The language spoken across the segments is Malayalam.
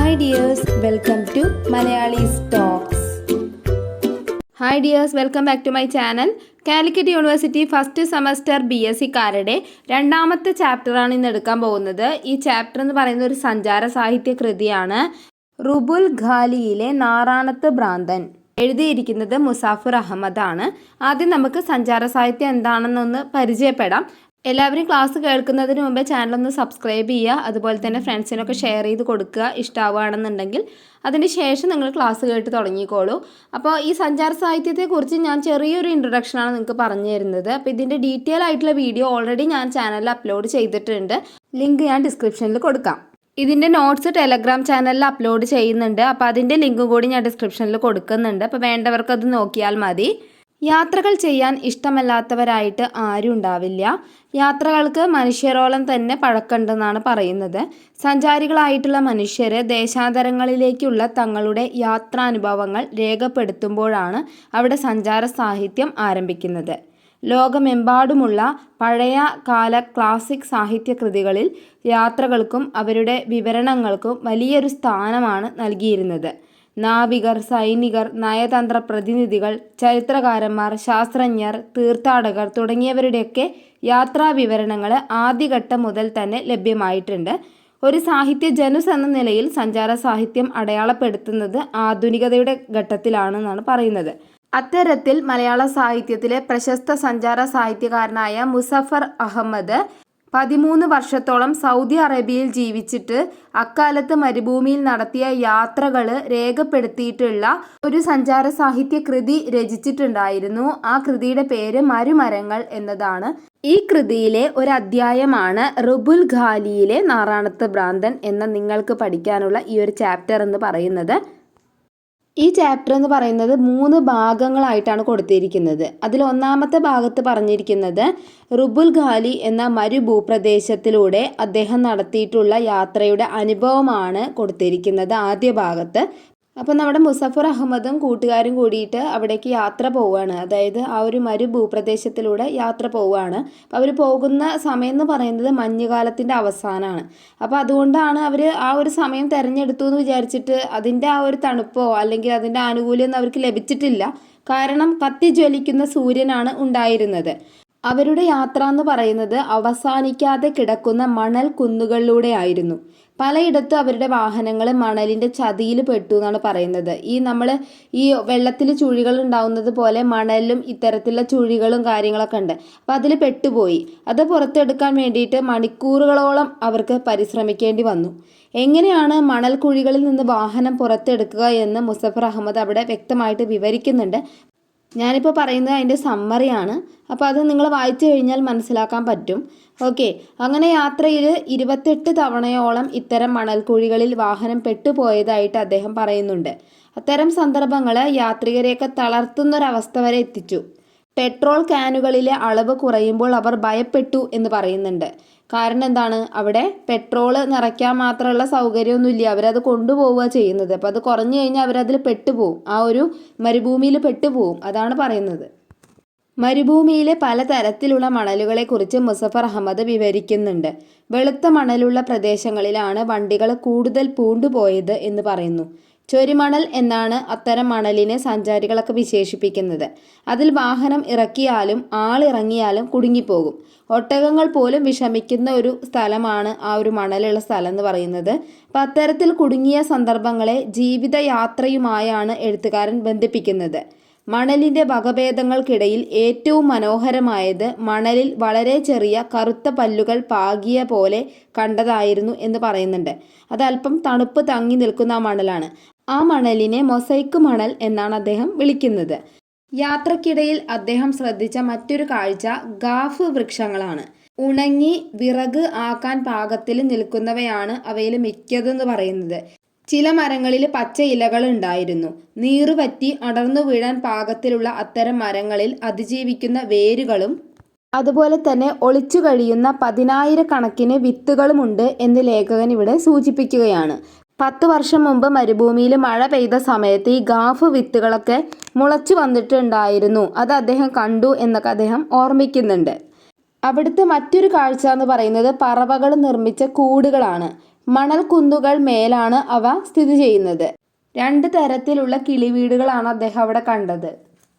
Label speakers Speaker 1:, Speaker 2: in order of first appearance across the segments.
Speaker 1: Hi dears, welcome to Malayali's Talks. Hi dears, welcome back to my channel. Calicut university first semester BSc-കാരുടെ രണ്ടാമത്തെ ചാപ്റ്ററാണ് ഇന്ന് എടുക്കാൻ പോകുന്നത്. ഈ ചാപ്റ്റർ എന്ന് പറയുന്ന ഒരു സഞ്ചാര സാഹിത്യ കൃതിയാണ്. റുബുൽ ഖാലിയിലെ നാറാണത്ത് ഭ്രാന്തൻ. എഴുതിയിരിക്കുന്നത് മുസാഫിർ അഹമ്മദ് ആണ്. ആദ്യം നമുക്ക് സഞ്ചാര സാഹിത്യം എന്താണെന്നൊന്ന് പരിചയപ്പെടാം. എല്ലാവരും ക്ലാസ് കേൾക്കുന്നതിന് മുമ്പേ ചാനലൊന്ന് സബ്സ്ക്രൈബ് ചെയ്യുക, അതുപോലെ തന്നെ ഫ്രണ്ട്സിനൊക്കെ ഷെയർ ചെയ്ത് കൊടുക്കുക ഇഷ്ടമാവുകയാണെന്നുണ്ടെങ്കിൽ. അതിന് ശേഷം നിങ്ങൾ ക്ലാസ് കേട്ട് തുടങ്ങിക്കോളൂ. അപ്പോൾ ഈ സഞ്ചാര സാഹിത്യത്തെക്കുറിച്ച് ഞാൻ ചെറിയൊരു ഇൻട്രൊഡക്ഷനാണ് നിങ്ങൾക്ക് പറഞ്ഞു തരുന്നത്. അപ്പോൾ ഇതിൻ്റെ ഡീറ്റെയിൽ ആയിട്ടുള്ള വീഡിയോ ഓൾറെഡി ഞാൻ ചാനലിൽ അപ്ലോഡ് ചെയ്തിട്ടുണ്ട്. ലിങ്ക് ഞാൻ ഡിസ്ക്രിപ്ഷനിൽ കൊടുക്കാം. ഇതിൻ്റെ നോട്ട്സ് ടെലഗ്രാം ചാനലിൽ അപ്ലോഡ് ചെയ്യുന്നുണ്ട്. അപ്പോൾ അതിൻ്റെ ലിങ്കും കൂടി ഞാൻ ഡിസ്ക്രിപ്ഷനിൽ കൊടുക്കുന്നുണ്ട്. അപ്പോൾ വേണ്ടവർക്ക് അത് നോക്കിയാൽ മതി. യാത്രകൾ ചെയ്യാൻ ഇഷ്ടമല്ലാത്തവരായിട്ട് ആരും ഉണ്ടാവില്ല. യാത്രകൾക്ക് മനുഷ്യരോളം തന്നെ പഴക്കമുണ്ടെന്നാണ് പറയുന്നത്. സഞ്ചാരികളായിട്ടുള്ള മനുഷ്യർ ദേശാന്തരങ്ങളിലേക്കുള്ള തങ്ങളുടെ യാത്രാനുഭവങ്ങൾ രേഖപ്പെടുത്തുമ്പോഴാണ് അവിടെ സഞ്ചാര സാഹിത്യം ആരംഭിക്കുന്നത്. ലോകമെമ്പാടുമുള്ള പഴയ കാല ക്ലാസിക് സാഹിത്യകൃതികളിൽ യാത്രകൾക്കും അവരുടെ വിവരണങ്ങൾക്കും വലിയൊരു സ്ഥാനമാണ് നൽകിയിരുന്നത്. നാവികർ, സൈനികർ, നയതന്ത്ര പ്രതിനിധികൾ, ചരിത്രകാരന്മാർ, ശാസ്ത്രജ്ഞർ, തീർത്ഥാടകർ തുടങ്ങിയവരുടെയൊക്കെ യാത്രാ വിവരണങ്ങൾ ആദ്യഘട്ടം മുതൽ തന്നെ ലഭ്യമായിട്ടുണ്ട്. ഒരു സാഹിത്യ ജനുസ് എന്ന നിലയിൽ സഞ്ചാര സാഹിത്യം അടയാളപ്പെടുത്തുന്നത് ആധുനികതയുടെ ഘട്ടത്തിലാണെന്നാണ് പറയുന്നത്. അത്തരത്തിൽ മലയാള സാഹിത്യത്തിലെ പ്രശസ്ത സഞ്ചാര സാഹിത്യകാരനായ മുസഫർ അഹമ്മദ് 13 വർഷത്തോളം സൗദി അറേബ്യയിൽ ജീവിച്ചിട്ട് അക്കാലത്ത് മരുഭൂമിയിൽ നടത്തിയ യാത്രകൾ രേഖപ്പെടുത്തിയിട്ടുള്ള ഒരു സഞ്ചാര സാഹിത്യ കൃതി രചിച്ചിട്ടുണ്ടായിരുന്നു. ആ കൃതിയുടെ പേര് മരുമരങ്ങൾ എന്നതാണ്. ഈ കൃതിയിലെ ഒരു അധ്യായമാണ് റുബുൽ ഖാലിയിലെ നാറാണത്ത് ഭ്രാന്തൻ എന്ന നിങ്ങൾക്ക് പഠിക്കാനുള്ള ഈ ഒരു ചാപ്റ്റർ എന്ന് പറയുന്നത്. ഈ ചാപ്റ്റർ എന്ന് പറയുന്നത് 3 ഭാഗങ്ങളായിട്ടാണ് കൊടുത്തിരിക്കുന്നത്. അതിൽ ഒന്നാമത്തെ ഭാഗത്ത് പറഞ്ഞിരിക്കുന്നത് റുബുൽ ഖാലി എന്ന മരുഭൂപ്രദേശത്തിലൂടെ അദ്ദേഹം നടത്തിയിട്ടുള്ള യാത്രയുടെ അനുഭവമാണ് കൊടുത്തിരിക്കുന്നത് ആദ്യ ഭാഗത്ത്. അപ്പോൾ നമ്മുടെ മുസഫർ അഹമ്മദും കൂട്ടുകാരും കൂടിയിട്ട് അവിടേക്ക് യാത്ര പോവുകയാണ്. അതായത് ആ ഒരു മരുഭൂപ്രദേശത്തിലൂടെ യാത്ര പോവുകയാണ്. അപ്പോൾ അവർ പോകുന്ന സമയം എന്ന് പറയുന്നത് മഞ്ഞുകാലത്തിൻ്റെ അവസാനമാണ്. അപ്പോൾ അതുകൊണ്ടാണ് അവർ ആ ഒരു സമയം തിരഞ്ഞെടുത്തു എന്ന് വിചാരിച്ചിട്ട് അതിൻ്റെ ആ ഒരു തണുപ്പോ അല്ലെങ്കിൽ അതിൻ്റെ ആനുകൂല്യമൊന്നും അവർക്ക് ലഭിച്ചിട്ടില്ല. കാരണം കത്തിജ്വലിക്കുന്ന സൂര്യനാണ് ഉണ്ടായിരുന്നത്. അവരുടെ യാത്ര എന്ന് പറയുന്നത് അവസാനിക്കാതെ കിടക്കുന്ന മണൽ കുന്നുകളിലൂടെ ആയിരുന്നു. പലയിടത്തും അവരുടെ വാഹനങ്ങൾ മണലിൻ്റെ ചതിയിൽ പെട്ടു എന്നാണ് പറയുന്നത്. ഈ വെള്ളത്തിൽ ചുഴികൾ ഉണ്ടാവുന്നത് പോലെ മണലിലും ഇത്തരത്തിലുള്ള ചുഴികളും കാര്യങ്ങളൊക്കെ ഉണ്ട്. അപ്പോൾ അതിൽ പെട്ടുപോയി. അത് പുറത്തെടുക്കാൻ വേണ്ടിയിട്ട് മണിക്കൂറുകളോളം അവർക്ക് പരിശ്രമിക്കേണ്ടി വന്നു. എങ്ങനെയാണ് മണൽ കുഴികളിൽ നിന്ന് വാഹനം പുറത്തെടുക്കുക എന്ന് മുസഫർ അഹമ്മദ് അവിടെ വ്യക്തമായിട്ട് വിവരിക്കുന്നുണ്ട്. ഞാനിപ്പോൾ പറയുന്നത് അതിൻ്റെ സമ്മറിയാണ്. അപ്പോൾ അത് നിങ്ങൾ വായിച്ചു കഴിഞ്ഞാൽ മനസ്സിലാക്കാൻ പറ്റും. ഓക്കെ, അങ്ങനെ യാത്രയിൽ 28 തവണയോളം ഇത്തരം മണൽക്കുഴികളിൽ വാഹനം പെട്ടുപോയതായിട്ട് അദ്ദേഹം പറയുന്നുണ്ട്. അത്തരം സന്ദർഭങ്ങൾ യാത്രികരെയൊക്കെ തളർത്തുന്നൊരവസ്ഥ വരെ എത്തിച്ചു. പെട്രോൾ ക്യാനുകളിലെ അളവ് കുറയുമ്പോൾ അവർ ഭയപ്പെട്ടു എന്ന് പറയുന്നുണ്ട്. കാരണം എന്താണ്, അവിടെ പെട്രോൾ നിറയ്ക്കാൻ മാത്രമുള്ള സൗകര്യമൊന്നുമില്ല. അവരത് കൊണ്ടുപോവുക ചെയ്യുന്നത്. അപ്പോൾ അത് കുറഞ്ഞു കഴിഞ്ഞാൽ അവരതിൽ പെട്ടുപോകും, ആ ഒരു മരുഭൂമിയിൽ പെട്ടുപോകും. അതാണ് പറയുന്നത്. മരുഭൂമിയിലെ പലതരത്തിലുള്ള മണലുകളെക്കുറിച്ച് മുസഫർ അഹമ്മദ് വിവരിക്കുന്നുണ്ട്. വെളുത്ത മണലുള്ള പ്രദേശങ്ങളിലാണ് വണ്ടികൾ കൂടുതൽ പൂണ്ടുപോയത് എന്ന് പറയുന്നു. ചൊരിമണൽ എന്നാണ് അത്തരം മണലിനെ സഞ്ചാരികളൊക്കെ വിശേഷിപ്പിക്കുന്നത്. അതിൽ വാഹനം ഇറക്കിയാലും ആളിറങ്ങിയാലും കുടുങ്ങിപ്പോകും. ഒട്ടകങ്ങൾ പോലും വിഷമിക്കുന്ന ഒരു സ്ഥലമാണ് ആ ഒരു മണലുള്ള സ്ഥലം എന്ന് പറയുന്നത്. അപ്പം അത്തരത്തിൽ കുടുങ്ങിയ സന്ദർഭങ്ങളെ ജീവിതയാത്രയുമായാണ് എഴുത്തുകാരൻ ബന്ധിപ്പിക്കുന്നത്. മണലിൻ്റെ വകഭേദങ്ങൾക്കിടയിൽ ഏറ്റവും മനോഹരമായത് മണലിൽ വളരെ ചെറിയ കറുത്ത പല്ലുകൾ പാകിയ പോലെ കണ്ടതായിരുന്നു എന്ന് പറയുന്നുണ്ട്. അത് അല്പം തണുപ്പ് തങ്ങി നിൽക്കുന്ന ആ മണലാണ്. ആ മണലിനെ മൊസൈക്ക് മണൽ എന്നാണ് അദ്ദേഹം വിളിക്കുന്നത്. യാത്രക്കിടയിൽ അദ്ദേഹം ശ്രദ്ധിച്ച മറ്റൊരു കാഴ്ച ഗാഫ് വൃക്ഷങ്ങളാണ്. ഉണങ്ങി വിറക് ആക്കാൻ പാകത്തിൽ നിൽക്കുന്നവയാണ് അവയിൽ മിക്കതെന്ന് പറയുന്നത്. ചില മരങ്ങളിൽ പച്ച ഇലകൾ ഉണ്ടായിരുന്നു. നീറുപറ്റി അടർന്നു വീഴാൻ പാകത്തിലുള്ള അത്തരം മരങ്ങളിൽ അതിജീവിക്കുന്ന വേരുകളും അതുപോലെ തന്നെ ഒളിച്ചു കഴിയുന്ന 10,000 കണക്കിന് വിത്തുകളുമുണ്ട് എന്ന് ലേഖകൻ ഇവിടെ സൂചിപ്പിക്കുകയാണ്. 10 വർഷം മുമ്പ് മരുഭൂമിയിൽ മഴ പെയ്ത സമയത്ത് ഈ ഗാഫ് വിത്തുകളൊക്കെ മുളച്ചു വന്നിട്ടുണ്ടായിരുന്നു. അത് അദ്ദേഹം കണ്ടു എന്നൊക്കെ അദ്ദേഹം ഓർമ്മിക്കുന്നുണ്ട്. അവിടുത്തെ മറ്റൊരു കാഴ്ച എന്ന് പറയുന്നത് പറവകൾ നിർമ്മിച്ച കൂടുകളാണ്. മണൽക്കുന്നുകൾ മേലാണ് അവ സ്ഥിതി ചെയ്യുന്നത്. 2 തരത്തിലുള്ള കിളിവീടുകളാണ് അദ്ദേഹം അവിടെ കണ്ടത്.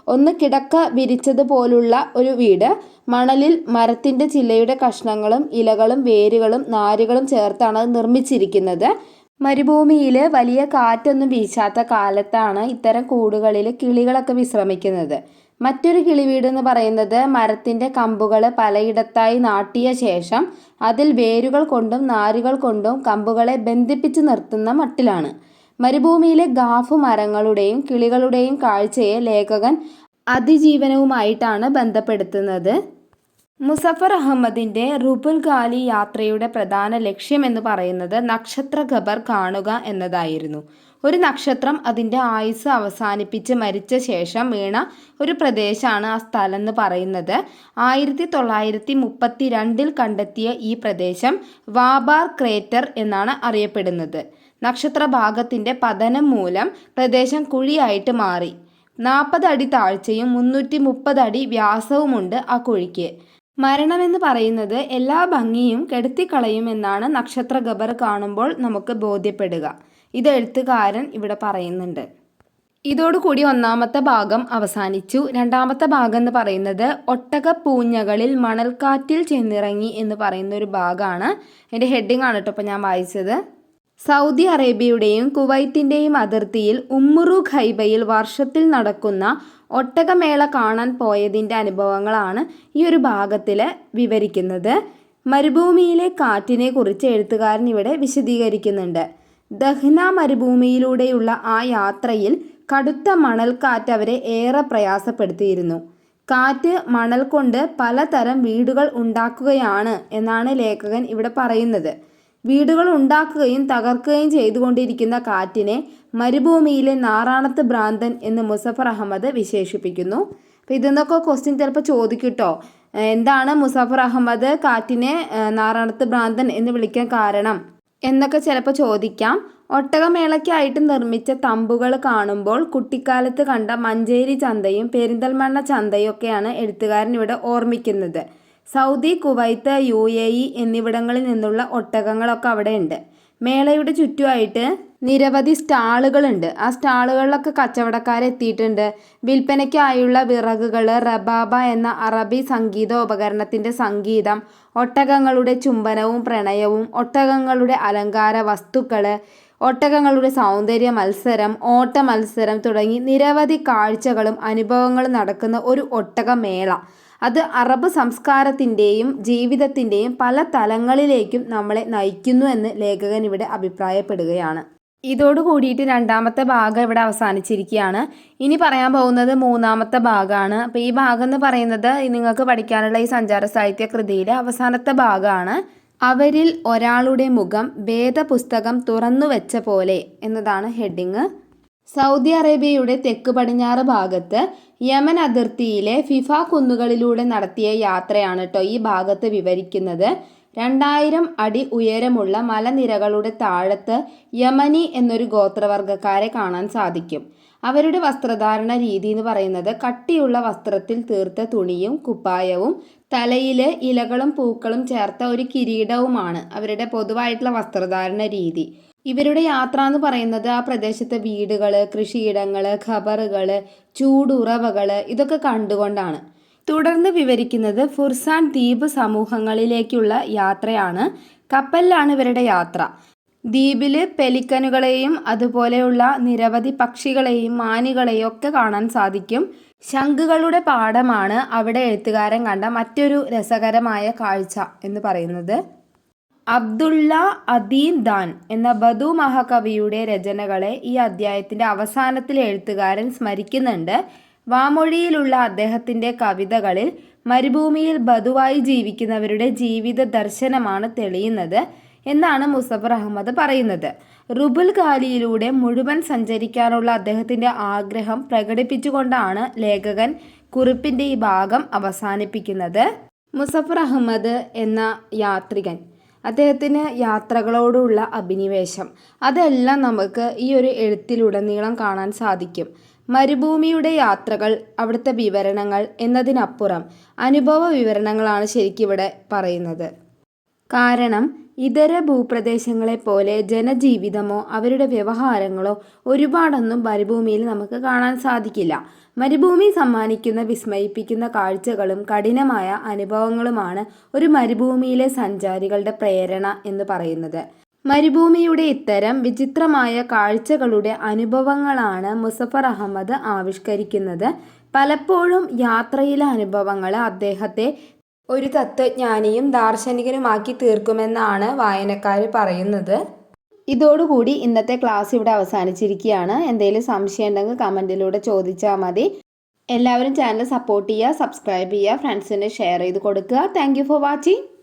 Speaker 1: ഒന്ന് കിടക്ക വിരിച്ചതുപോലുള്ള ഒരു വീട്. മണലിൽ മരത്തിൻ്റെ ചില്ലയുടെ കഷ്ണങ്ങളും ഇലകളും വേരുകളും നാരുകളും ചേർത്താണ് അത് നിർമ്മിച്ചിരിക്കുന്നത്. മരുഭൂമിയിൽ വലിയ കാറ്റൊന്നും വീശാത്ത കാലത്താണ് ഇത്തരം കൂടുകളിൽ കിളികളൊക്കെ വിശ്രമിക്കുന്നത്. മറ്റൊരു കിളിവീട് എന്ന് പറയുന്നത് മരത്തിൻ്റെ കമ്പുകൾ പലയിടത്തായി നാട്ടിയ ശേഷം അതിൽ വേരുകൾ കൊണ്ടും നാരുകൾ കൊണ്ടും കമ്പുകളെ ബന്ധിപ്പിച്ച് നിർത്തുന്ന മട്ടിലാണ്. മരുഭൂമിയിലെ ഗാഫ് മരങ്ങളുടെയും കിളികളുടെയും കാഴ്ചയെ ലേഖകൻ അതിജീവനവുമായിട്ടാണ് ബന്ധപ്പെടുത്തുന്നത്. മുസഫർ അഹമ്മദിൻ്റെ റുബുൽ ഖാലി യാത്രയുടെ പ്രധാന ലക്ഷ്യം എന്ന് പറയുന്നത് നക്ഷത്ര ഖബർ കാണുക എന്നതായിരുന്നു. ഒരു നക്ഷത്രം അതിൻ്റെ ആയുസ് അവസാനിപ്പിച്ച് മരിച്ച ശേഷം വീണ ഒരു പ്രദേശമാണ് ആ സ്ഥലം എന്ന് പറയുന്നത്. 1932 കണ്ടെത്തിയ ഈ പ്രദേശം വാബാർ ക്രേറ്റർ എന്നാണ് അറിയപ്പെടുന്നത്. നക്ഷത്രഭാഗത്തിൻ്റെ പതനം മൂലം പ്രദേശം കുഴിയായിട്ട് മാറി. 40 അടി താഴ്ചയും 330 അടി വ്യാസവുമുണ്ട് ആ കുഴിക്ക്. മരണമെന്ന് പറയുന്നത് എല്ലാ ഭംഗിയും കെടുത്തിക്കളയുമെന്നാണ് നക്ഷത്ര ഖബർ കാണുമ്പോൾ നമുക്ക് ബോധ്യപ്പെടുക. ഇത് എഴുത്തുകാരൻ ഇവിടെ പറയുന്നുണ്ട്. ഇതോടുകൂടി 1-ാമത്തെ ഭാഗം അവസാനിച്ചു. 2-ാമത്തെ ഭാഗം എന്ന് പറയുന്നത് ഒട്ടകപ്പൂഞ്ഞകളിൽ മണൽക്കാറ്റിൽ ചെന്നിറങ്ങി എന്ന് പറയുന്ന ഒരു ഭാഗമാണ്. എൻ്റെ ഹെഡിങ് ആണ് കേട്ടോ ഇപ്പോൾ ഞാൻ വായിച്ചത്. സൗദി അറേബ്യയുടെയും കുവൈത്തിൻ്റെയും അതിർത്തിയിൽ ഉമ്മുറു ഖൈബയിൽ വർഷത്തിൽ നടക്കുന്ന ഒട്ടകമേള കാണാൻ പോയതിൻ്റെ അനുഭവങ്ങളാണ് ഈ ഒരു ഭാഗത്തിൽ വിവരിക്കുന്നത്. മരുഭൂമിയിലെ കാറ്റിനെ കുറിച്ച് എഴുത്തുകാരൻ ഇവിടെ വിശദീകരിക്കുന്നുണ്ട്. ദഹ്ന മരുഭൂമിയിലൂടെയുള്ള ആ യാത്രയിൽ കടുത്ത മണൽക്കാറ്റ് അവരെ ഏറെ പ്രയാസപ്പെടുത്തിയിരുന്നു. കാറ്റ് മണൽ കൊണ്ട് പലതരം വീടുകൾ ഉണ്ടാക്കുകയാണ് എന്നാണ് ലേഖകൻ ഇവിടെ പറയുന്നത്. വീടുകൾ ഉണ്ടാക്കുകയും തകർക്കുകയും ചെയ്തുകൊണ്ടിരിക്കുന്ന കാറ്റിനെ മരുഭൂമിയിലെ നാറാണത്ത് ഭ്രാന്തൻ എന്ന് മുസഫർ അഹമ്മദ് വിശേഷിപ്പിക്കുന്നു. അപ്പോൾ ഇതെന്നൊക്കെ ക്വസ്റ്റ്യൻ ചിലപ്പോൾ ചോദിക്കട്ടോ. എന്താണ് മുസഫർ അഹമ്മദ് കാറ്റിനെ നാറാണത്ത് ഭ്രാന്തൻ എന്ന് വിളിക്കാൻ കാരണം എന്നൊക്കെ ചിലപ്പോൾ ചോദിക്കാം. ഒട്ടകമേളയ്ക്കായിട്ട് നിർമ്മിച്ച തമ്പുകൾ കാണുമ്പോൾ കുട്ടിക്കാലത്ത് കണ്ട മഞ്ചേരി ചന്തയും പെരിന്തൽമണ്ണ ചന്തയും ഒക്കെയാണ് എഴുത്തുകാരൻ ഇവിടെ ഓർമ്മിക്കുന്നത്. സൗദി, കുവൈത്ത്, UAE എന്നിവിടങ്ങളിൽ നിന്നുള്ള ഒട്ടകങ്ങളൊക്കെ അവിടെ ഉണ്ട്. മേളയുടെ ചുറ്റുമായിട്ട് നിരവധി സ്റ്റാളുകളുണ്ട്. ആ സ്റ്റാളുകളിലൊക്കെ കച്ചവടക്കാരെത്തിയിട്ടുണ്ട്. വിൽപ്പനയ്ക്കായുള്ള വിറകുകൾ, റബാബ എന്ന അറബി സംഗീത ഉപകരണത്തിൻ്റെ സംഗീതം, ഒട്ടകങ്ങളുടെ ചുംബനവും പ്രണയവും, ഒട്ടകങ്ങളുടെ അലങ്കാര വസ്തുക്കൾ, ഒട്ടകങ്ങളുടെ സൗന്ദര്യ മത്സരം, ഓട്ട മത്സരം തുടങ്ങി നിരവധി കാഴ്ചകളും അനുഭവങ്ങളും നടക്കുന്ന ഒരു ഒട്ടകമേള. അത് അറബ് സംസ്കാരത്തിൻ്റെയും ജീവിതത്തിൻ്റെയും പല തലങ്ങളിലേക്കും നമ്മളെ നയിക്കുന്നു എന്ന് ലേഖകൻ ഇവിടെ അഭിപ്രായപ്പെടുകയാണ്. ഇതോട് കൂടിയിട്ട് 2-ാമത്തെ ഭാഗം ഇവിടെ അവസാനിച്ചിരിക്കുകയാണ്. ഇനി പറയാൻ പോകുന്നത് 3-ാമത്തെ ഭാഗമാണ്. അപ്പോൾ ഈ ഭാഗം എന്ന് പറയുന്നത് നിങ്ങൾക്ക് പഠിക്കാനുള്ള ഈ സഞ്ചാര സാഹിത്യ കൃതിയിലെ അവസാനത്തെ ഭാഗമാണ്. അവരിൽ ഒരാളുടെ മുഖം വേദപുസ്തകം തുറന്നു വെച്ച പോലെ എന്നതാണ് ഹെഡിങ്. സൗദി അറേബ്യയുടെ തെക്ക് പടിഞ്ഞാറ് ഭാഗത്ത് യമൻ അതിർത്തിയിലെ ഫിഫ കുന്നുകളിലൂടെ നടത്തിയ യാത്രയാണ് കേട്ടോ ഈ ഭാഗത്ത് വിവരിക്കുന്നത്. 2000 അടി ഉയരമുള്ള മലനിരകളുടെ താഴത്ത് യമനി എന്നൊരു ഗോത്രവർഗ്ഗക്കാരെ കാണാൻ സാധിക്കും. അവരുടെ വസ്ത്രധാരണ രീതി എന്ന് പറയുന്നത് കട്ടിയുള്ള വസ്ത്രത്തിൽ തീർത്ത തുണിയും കുപ്പായവും തലയിൽ ഇലകളും പൂക്കളും ചേർത്ത ഒരു കിരീടവുമാണ് അവരുടെ പൊതുവായിട്ടുള്ള വസ്ത്രധാരണ രീതി. ഇവരുടെ യാത്ര എന്ന് പറയുന്നത് ആ പ്രദേശത്തെ വീടുകൾ, കൃഷിയിടങ്ങൾ, ഖബറുകൾ, ചൂടുറവകൾ ഇതൊക്കെ കണ്ടുകൊണ്ടാണ്. തുടർന്ന് വിവരിക്കുന്നത് ഫുർസാൻ ദ്വീപ് സമൂഹങ്ങളിലേക്കുള്ള യാത്രയാണ്. കപ്പലിലാണ് ഇവരുടെ യാത്ര. ദ്വീപിൽ പെലിക്കനുകളെയും അതുപോലെയുള്ള നിരവധി പക്ഷികളെയും മാനുകളെയും ഒക്കെ കാണാൻ സാധിക്കും. ശംഖുകളുടെ പാടമാണ് അവിടെ എഴുത്തുകാരൻ കണ്ട മറ്റൊരു രസകരമായ കാഴ്ച എന്ന് പറയുന്നത്. അബ്ദുള്ള അദീൻ ദാൻ എന്ന ബദു മഹാകവിയുടെ രചനകളെ ഈ അധ്യായത്തിൻ്റെ അവസാനത്തിൽ എഴുത്തുകാരൻ സ്മരിക്കുന്നുണ്ട്. വാമൊഴിയിലുള്ള അദ്ദേഹത്തിൻ്റെ കവിതകളിൽ മരുഭൂമിയിൽ ബദുവായി ജീവിക്കുന്നവരുടെ ജീവിത ദർശനമാണ് തെളിയുന്നത് എന്നാണ് മുസഫർ അഹമ്മദ് പറയുന്നത്. റുബുൽ ഖാലിയിലൂടെ മുഴുവൻ സഞ്ചരിക്കാനുള്ള അദ്ദേഹത്തിൻ്റെ ആഗ്രഹം പ്രകടിപ്പിച്ചുകൊണ്ടാണ് ലേഖകൻ കുറിപ്പിൻ്റെ ഈ ഭാഗം അവസാനിപ്പിക്കുന്നത്. മുസഫർ അഹമ്മദ് എന്ന യാത്രികൻ, അദ്ദേഹത്തിന് യാത്രകളോടുള്ള അഭിനിവേശം, അതെല്ലാം നമുക്ക് ഈ ഒരു എഴുത്തിലുടനീളം കാണാൻ സാധിക്കും. മരുഭൂമിയുടെ യാത്രകൾ, അവിടുത്തെ വിവരണങ്ങൾ എന്നതിനപ്പുറം അനുഭവ വിവരണങ്ങളാണ് ശരിക്കും ഇവിടെ പറയുന്നത്. കാരണം ഇതര ഭൂപ്രദേശങ്ങളെപ്പോലെ ജനജീവിതമോ അവരുടെ വ്യവഹാരങ്ങളോ ഒരുപാടൊന്നും മരുഭൂമിയിൽ നമുക്ക് കാണാൻ സാധിക്കില്ല. മരുഭൂമി സമ്മാനിക്കുന്ന വിസ്മയിപ്പിക്കുന്ന കാഴ്ചകളും കഠിനമായ അനുഭവങ്ങളുമാണ് ഒരു മരുഭൂമിയിലെ സഞ്ചാരികളുടെ പ്രേരണ എന്ന് പറയുന്നത്. മരുഭൂമിയുടെ ഇത്തരം വിചിത്രമായ കാഴ്ചകളുടെ അനുഭവങ്ങളാണ് മുസഫർ അഹമ്മദ് ആവിഷ്കരിക്കുന്നത്. പലപ്പോഴും യാത്രയിലെ അനുഭവങ്ങൾ അദ്ദേഹത്തെ ഒരു തത്വജ്ഞാനിയും ദാർശനികനുമാക്കി തീർക്കുമെന്നാണ് വായനക്കാർ പറയുന്നത്. ഇതോടുകൂടി ഇന്നത്തെ ക്ലാസ് ഇവിടെ അവസാനിച്ചിരിക്കുകയാണ്. എന്തെങ്കിലും സംശയം ഉണ്ടെങ്കിൽ കമൻറ്റിലൂടെ ചോദിച്ചാൽ മതി. എല്ലാവരും ചാനൽ സപ്പോർട്ട് ചെയ്യുക, സബ്സ്ക്രൈബ് ചെയ്യുക, ഫ്രണ്ട്സിന് ഷെയർ ചെയ്ത് കൊടുക്കുക. Thank you for watching.